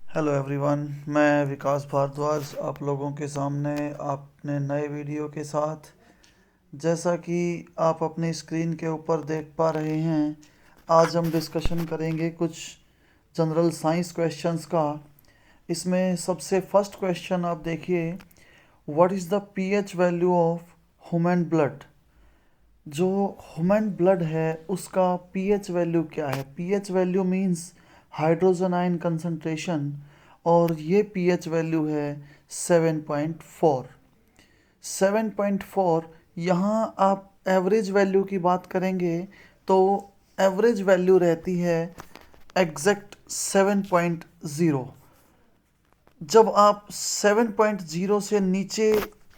Hello everyone, मैं विकास भारद्वाज आप लोगों के सामने अपने नए वीडियो के साथ। जैसा कि आप अपनी स्क्रीन के ऊपर देख पा रहे हैं, आज हम डिस्कशन करेंगे कुछ जनरल साइंस क्वेश्चंस का। इसमें सबसे फर्स्ट क्वेश्चन आप देखिए, what is the pH value of human blood. जो ह्यूमन ब्लड है उसका पीएच वैल्यू क्या है? PH value means hydrogen ion concentration, और ये पीएच वैल्यू है 7.4। 7.4। यहाँ आप एवरेज वैल्यू की बात करेंगे तो एवरेज वैल्यू रहती है एग्जैक्ट 7.0। जब आप 7.0 से नीचे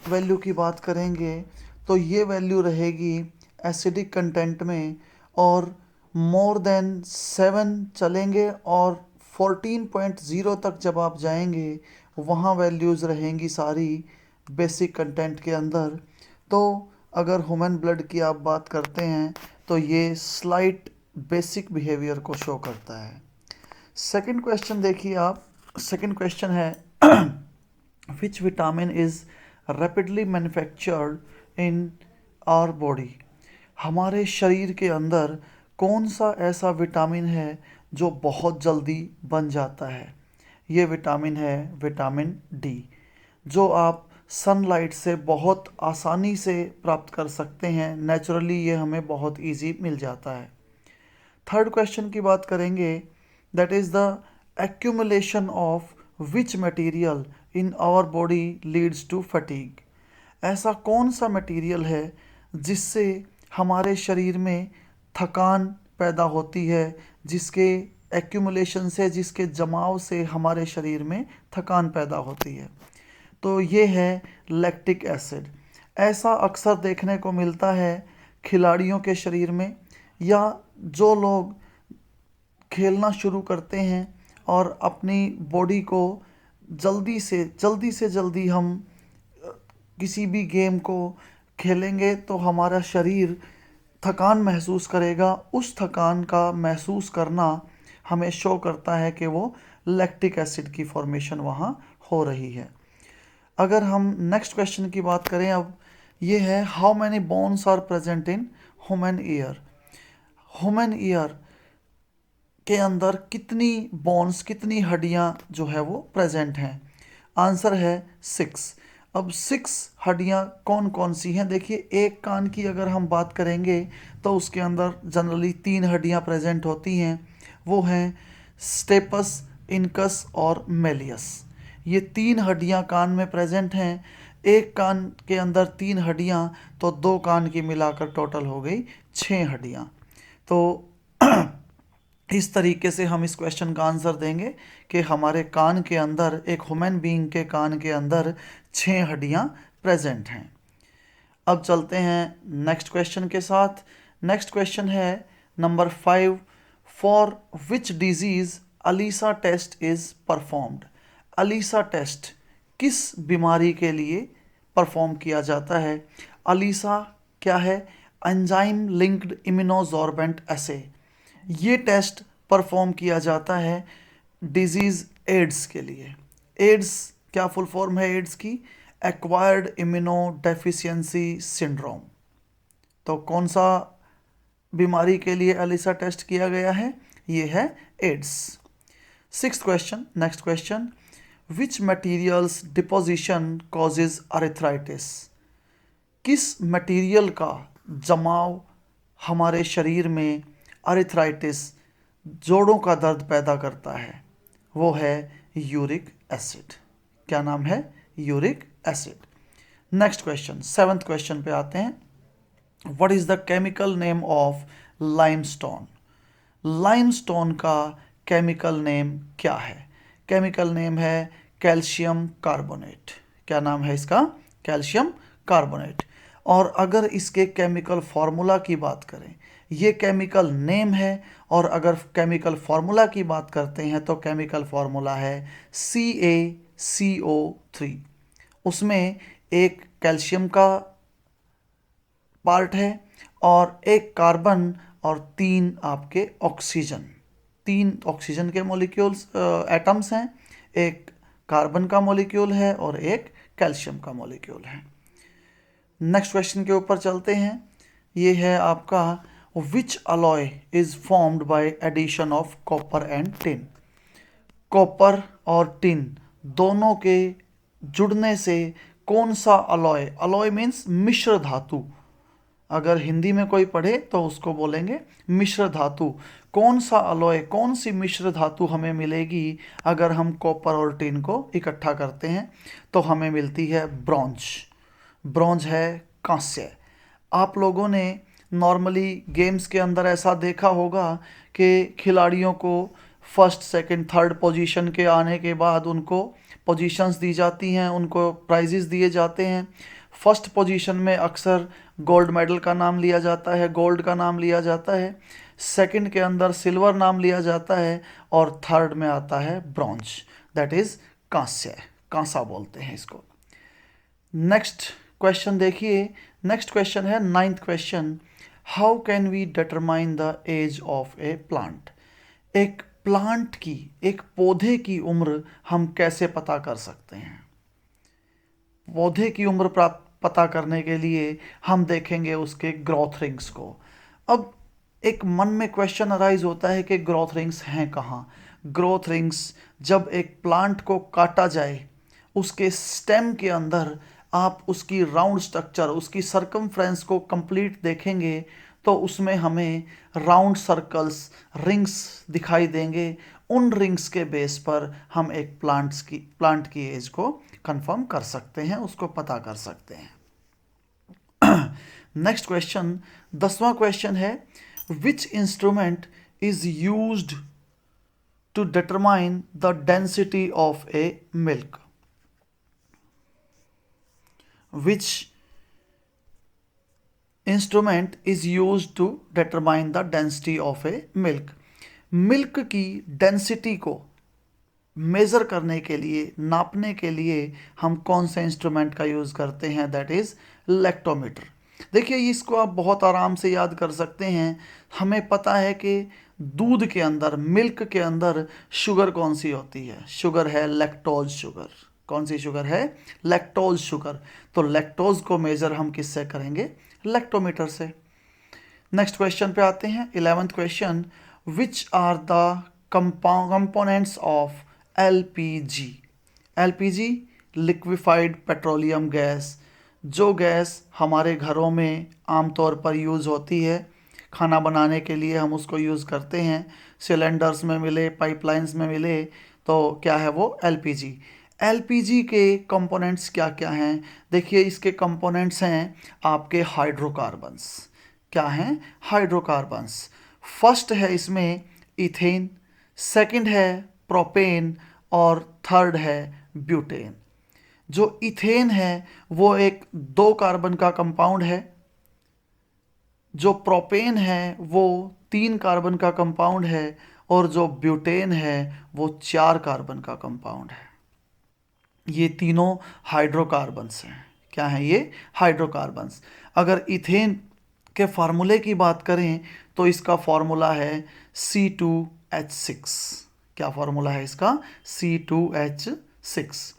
वैल्यू की बात करेंगे तो ये वैल्यू रहेगी एसिडिक कंटेंट में, और मोर देन 7 चलेंगे और 14.0 तक जब आप जाएंगे वहाँ वैल्यूज़ रहेंगी सारी बेसिक कंटेंट के अंदर। तो अगर ह्यूमन ब्लड की आप बात करते हैं तो ये स्लाइट बेसिक बिहेवियर को शो करता है। सेकंड क्वेश्चन देखिए आप। सेकंड क्वेश्चन है which vitamin is rapidly manufactured in our body. हमारे शरीर के अंदर कौन सा ऐसा विटामिन है जो बहुत जल्दी बन जाता है? ये विटामिन है विटामिन डी, जो आप सनलाइट से बहुत आसानी से प्राप्त कर सकते हैं। नेचुरली ये हमें बहुत इजी मिल जाता है। थर्ड क्वेश्चन की बात करेंगे, that is the accumulation of which material in our body leads to fatigue. ऐसा कौन सा मटेरियल है जिससे हमारे शरीर में थकान पैदा होती है, जिसके एक्यूमुलेशन से, जिसके जमाव से हमारे शरीर में थकान पैदा होती है? तो ये है लैक्टिक एसिड। ऐसा अक्सर देखने को मिलता है खिलाड़ियों के शरीर में, या जो लोग खेलना शुरू करते हैं और अपनी बॉडी को जल्दी हम किसी भी गेम को खेलेंगे तो हमारा शरीर थकान महसूस करेगा। उस थकान का महसूस करना हमें शो करता है कि वो लैक्टिक एसिड की फॉर्मेशन वहाँ हो रही है। अगर हम नेक्स्ट क्वेश्चन की बात करें, अब ये है how many bones are present in human ear. Human ear के अंदर कितनी बोन्स, कितनी हड्डियां जो है वो प्रेजेंट हैं? आंसर है 6। अब 6 हड्डियां कौन कौन सी हैं? देखिए, एक कान की अगर हम बात करेंगे तो उसके अंदर जनरली 3 हड्डियां प्रेजेंट होती हैं। वो हैं स्टेपस, इनकस और मेलियस। ये 3 हड्डियां कान में प्रेजेंट हैं। एक कान के अंदर 3 हड्डियां, तो 2 कान की मिलाकर टोटल हो गई 6 हड्डियां। तो इस तरीके से हम इस क्वेश्चन का आंसर देंगे कि हमारे कान के अंदर, एक ह्यूमन बीइंग के कान के अंदर 6 हड्डियां प्रेजेंट हैं। अब चलते हैं नेक्स्ट क्वेश्चन के साथ। नेक्स्ट क्वेश्चन है number 5, for which disease ELISA test is performed. ELISA test किस बीमारी के लिए परफॉर्म किया जाता है? अलीसा क्या है? एंजाइम लिंक्ड इम्यूनोसॉर्बेंट एसे। ये टेस्ट परफॉर्म किया जाता है डिजीज़ एड्स के लिए। एड्स क्या फुल फॉर्म है एड्स की? Acquired immuno deficiency syndrome. तो कौन सा बीमारी के लिए एलिसा टेस्ट किया गया है? ये है AIDS. Sixth question, next question, which materials deposition causes arthritis. किस मटेरियल का जमाव हमारे शरीर में अरेथ्राइटिस, जोड़ों का दर्द पैदा करता है? वो है यूरिक एसिड। क्या नाम है? Uric acid. Next question, seventh question पे आते हैं। What is the chemical name of limestone. Limestone का केमिकल नेम क्या है? केमिकल नेम है कैल्शियम कार्बोनेट। क्या नाम है इसका? Calcium carbonate. और अगर इसके केमिकल फार्मूला की बात करें, ये केमिकल नेम है, और अगर केमिकल फार्मूला की बात करते हैं तो केमिकल फार्मूला है CaCO3। उसमें एक कैल्शियम का पार्ट है और एक कार्बन और 3 आपके ऑक्सीजन। 3 ऑक्सीजन के मॉलिक्यूल्स एटम्स हैं, एक कार्बन का मॉलिक्यूल है और एक कैल्शियम का मॉलिक्यूल है। नेक्स्ट क्वेश्चन के ऊपर चलते हैं। ये है आपका which alloy is formed by addition of copper and tin. Copper और टिन दोनों के जुड़ने से कौन सा अलॉय, अलॉय मीन्स मिश्र धातु, अगर हिंदी में कोई पढ़े तो उसको बोलेंगे मिश्र धातु। कौन सा अलॉय, कौन सी मिश्र धातु हमें मिलेगी अगर हम कॉपर और टिन को इकट्ठा करते हैं, तो हमें मिलती है ब्रॉन्ज। ब्रॉन्ज है कांस्य। आप लोगों ने नॉर्मली गेम्स के अंदर ऐसा देखा होगा कि खिलाड़ियों को फर्स्ट सेकंड थर्ड पोजीशन के आने के बाद उनको पोजीशंस दी जाती हैं, उनको प्राइजेस दिए जाते हैं। फर्स्ट पोजीशन में अक्सर गोल्ड मेडल का नाम लिया जाता है, गोल्ड का नाम लिया जाता है। सेकंड के अंदर सिल्वर नाम लिया जाता है और थर्ड में आता है ब्रॉन्ज, दैट इज़ कांस्य, कांसा बोलते हैं इसको। नेक्स्ट क्वेश्चन देखिए। नेक्स्ट क्वेश्चन है 9th question, how can we determine the age of a plant. एक प्लांट की, एक पौधे की उम्र हम कैसे पता कर सकते हैं। पौधे की उम्र पता करने के लिए हम देखेंगे उसके ग्रोथ रिंग्स को। अब एक मन में क्वेश्चन अराइज होता है कि ग्रोथ रिंग्स हैं कहाँ। ग्रोथ रिंग्स जब एक प्लांट को काटा जाए, उसके स्टेम के अंदर आप उसकी राउंड स्ट्रक्चर, उसकी सर्कमफ्रेंस को कंप्लीट देखेंगे तो उसमें हमें राउंड सर्कल्स, रिंग्स दिखाई देंगे। उन रिंग्स के बेस पर हम एक प्लांट की एज को कंफर्म कर सकते हैं, उसको पता कर सकते हैं। नेक्स्ट क्वेश्चन 10वां क्वेश्चन है, which instrument is used to determine the density of a milk. Which instrument is used to determine the density of a milk. Milk की डेंसिटी को मेज़र करने के लिए, नापने के लिए हम कौन से इंस्ट्रूमेंट का यूज़ करते हैं, दैट इज़ लैक्टोमीटर। देखिए इसको आप बहुत आराम से याद कर सकते हैं। हमें पता है कि दूध के अंदर, मिल्क के अंदर शुगर कौन सी होती है, शुगर है लैक्टोज शुगर। कौन सी शुगर है, लैक्टोज शुगर। तो लैक्टोज को मेज़र हम किससे करेंगे, लैक्टोमीटर से। नेक्स्ट क्वेश्चन पे आते हैं 11th question, which are the components of LPG। LPG liquefied petroleum gas, जो गैस हमारे घरों में आमतौर पर यूज़ होती है, खाना बनाने के लिए हम उसको यूज़ करते हैं। सिलेंडर्स में मिले, पाइपलाइंस में मिले, तो क्या है वो LPG। LPG के कंपोनेंट्स क्या क्या हैं, देखिए इसके कंपोनेंट्स हैं आपके हाइड्रोकार्बन्स। क्या हैं, हाइड्रोकार्बन्स। फर्स्ट है इसमें इथेन, सेकंड है प्रोपेन और थर्ड है ब्यूटेन। जो इथेन है वो एक 2 कार्बन का कंपाउंड है, जो प्रोपेन है वो 3 कार्बन का कंपाउंड है और जो ब्यूटेन है वो 4 कार्बन का कंपाउंड है। ये तीनों हाइड्रोकार्बन्स हैं। क्या हैं ये, हाइड्रोकार्बन्स। अगर इथेन के फार्मूले की बात करें तो इसका फार्मूला है C2H6। क्या फार्मूला है इसका, C2H6।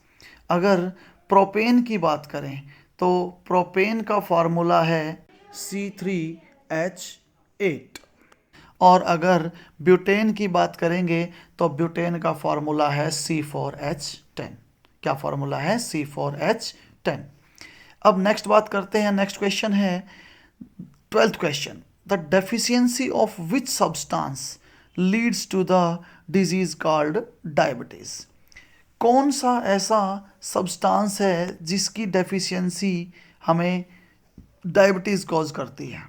अगर प्रोपेन की बात करें तो प्रोपेन का फार्मूला है C3H8। और अगर ब्यूटेन की बात करेंगे तो ब्यूटेन का फार्मूला है C4H10। क्या फार्मूला है, C4H10। अब नेक्स्ट बात करते हैं, नेक्स्ट क्वेश्चन है 12th question, the deficiency of which substance leads to the disease called diabetes. कौन सा ऐसा सब्सटेंस है जिसकी डेफिशिएंसी हमें डायबिटीज़ कॉज करती है।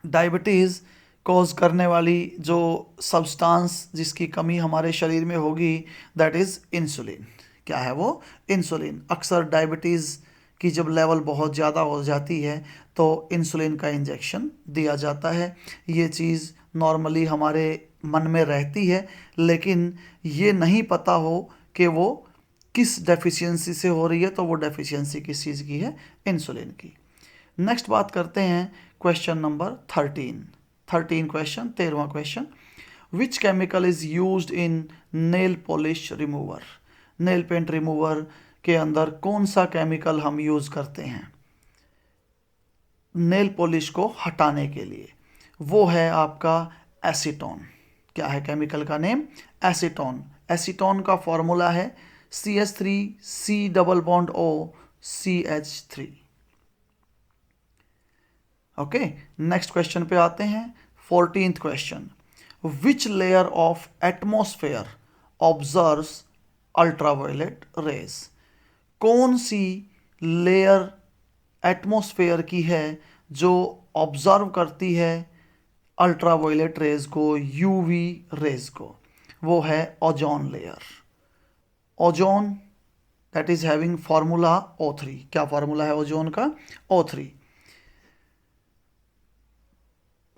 डायबिटीज़ कॉज करने वाली जो सब्सटेंस जिसकी कमी हमारे शरीर में होगी, दैट इज़ इंसुलिन। क्या है वो, इंसुलिन। अक्सर डायबिटीज़ की जब लेवल बहुत ज़्यादा हो जाती है तो इंसुलिन का इंजेक्शन दिया जाता है। ये चीज़ नॉर्मली हमारे मन में रहती है, लेकिन ये नहीं पता हो कि वो किस डेफिशिएंसी से हो रही है, तो वो डेफिशिएंसी किस चीज़ की है, इंसुलिन की। नेक्स्ट बात करते हैं क्वेश्चन नंबर 13 क्वेश्चन, 13वां question, which chemical is used in nail polish remover? Nail paint remover के अंदर कौन सा केमिकल हम यूज़ करते हैं नेल पॉलिश को हटाने के लिए? वो है आपका एसीटोन। क्या है केमिकल का नेम? एसीटोन। एसीटोन का फॉर्मूला है CH3 double bond O CH3। Okay, next question पे आते हैं। 14th question, which layer of atmosphere observes ultraviolet rays? कौन सी लेयर एटमॉस्फेयर की है जो ऑब्जर्व करती है अल्ट्रावायलेट रेज को, यूवी रेज को? वो है ozone layer. Ozone that is having formula O3। क्या फॉर्मूला है ओजोन का? O3।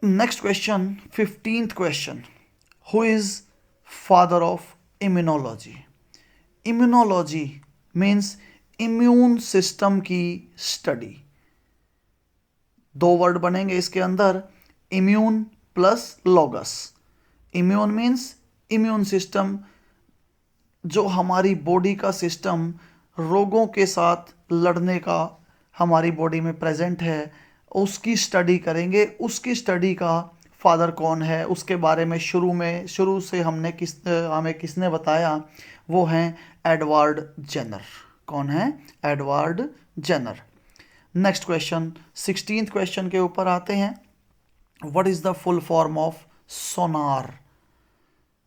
Next question, 15th question, who is father of immunology? Immunology means immune system की स्टडी। दो वर्ड बनेंगे इसके अंदर, immune plus logos. Immune means immune system, जो हमारी बॉडी का सिस्टम रोगों के साथ लड़ने का हमारी बॉडी में प्रेजेंट है, उसकी स्टडी करेंगे। उसकी स्टडी का फादर कौन है उसके बारे में शुरू से हमें किसने बताया? वो हैं एडवर्ड जेनर। कौन है? Edward Jenner. Next question, 16th question के ऊपर आते हैं। What is the full form of sonar?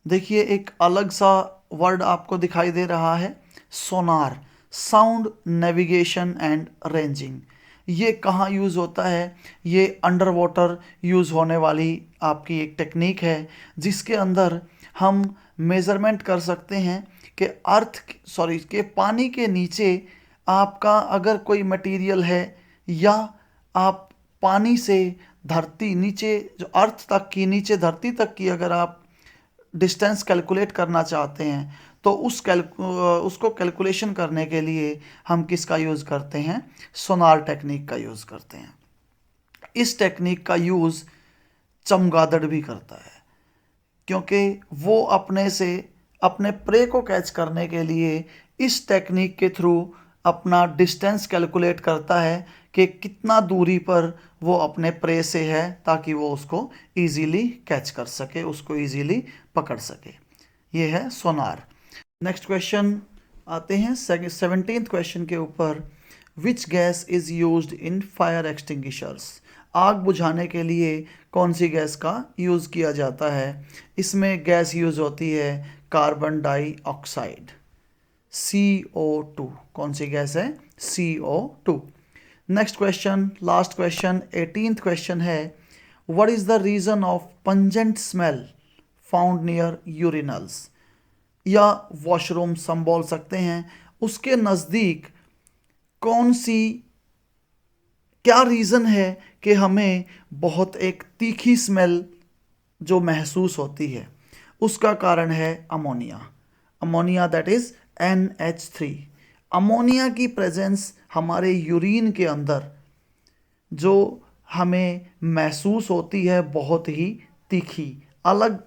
देखिए एक अलग सा वर्ड आपको दिखाई दे रहा है, sonar. Sound navigation and ranging. ये कहाँ यूज़ होता है? ये अंडर वाटर यूज़ होने वाली आपकी एक टेक्निक है, जिसके अंदर हम मेज़रमेंट कर सकते हैं कि पानी के नीचे आपका अगर कोई मटेरियल है, या आप पानी से धरती नीचे जो अर्थ तक की, नीचे धरती तक की अगर आप डिस्टेंस कैलकुलेट करना चाहते हैं, तो उसको कैलकुलेशन करने के लिए हम किसका यूज़ करते हैं? सोनार टेक्निक का यूज़ करते हैं। इस टेक्निक का यूज़ चमगादड़ भी करता है, क्योंकि वो अपने प्रे को कैच करने के लिए इस टेक्निक के थ्रू अपना डिस्टेंस कैलकुलेट करता है कि कितना दूरी पर वो अपने प्रे से है, ताकि वो उसको इजीली कैच कर सके, उसको इजीली पकड़ सके। ये है सोनार। नेक्स्ट क्वेश्चन आते हैं 17th क्वेश्चन के ऊपर। Which gas is used in fire extinguishers? आग बुझाने के लिए कौन सी गैस का यूज़ किया जाता है? इसमें गैस यूज़ होती है कार्बन डाइऑक्साइड, CO2। कौन सी गैस है? CO2। Next question, last question, 18th question है। What is the reason of pungent smell found near urinals? या वॉशरूम्स हम बोल सकते हैं, उसके नज़दीक क्या रीज़न है कि हमें बहुत एक तीखी स्मेल जो महसूस होती है? उसका कारण है ammonia. Ammonia that is NH3। Ammonia की प्रेजेंस हमारे यूरिन के अंदर जो हमें महसूस होती है, बहुत ही तीखी अलग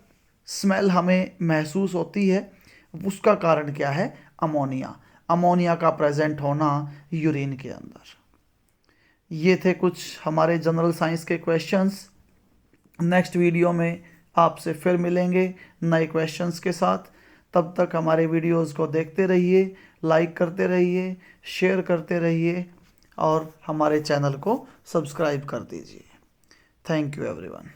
स्मेल हमें महसूस होती है, उसका कारण क्या है? अमोनिया। अमोनिया का प्रेजेंट होना यूरिन के अंदर। ये थे कुछ हमारे जनरल साइंस के क्वेश्चंस। नेक्स्ट वीडियो में आपसे फिर मिलेंगे नए क्वेश्चंस के साथ। तब तक हमारे वीडियोस को देखते रहिए, लाइक करते रहिए, शेयर करते रहिए और हमारे चैनल को सब्सक्राइब कर दीजिए। Thank you everyone.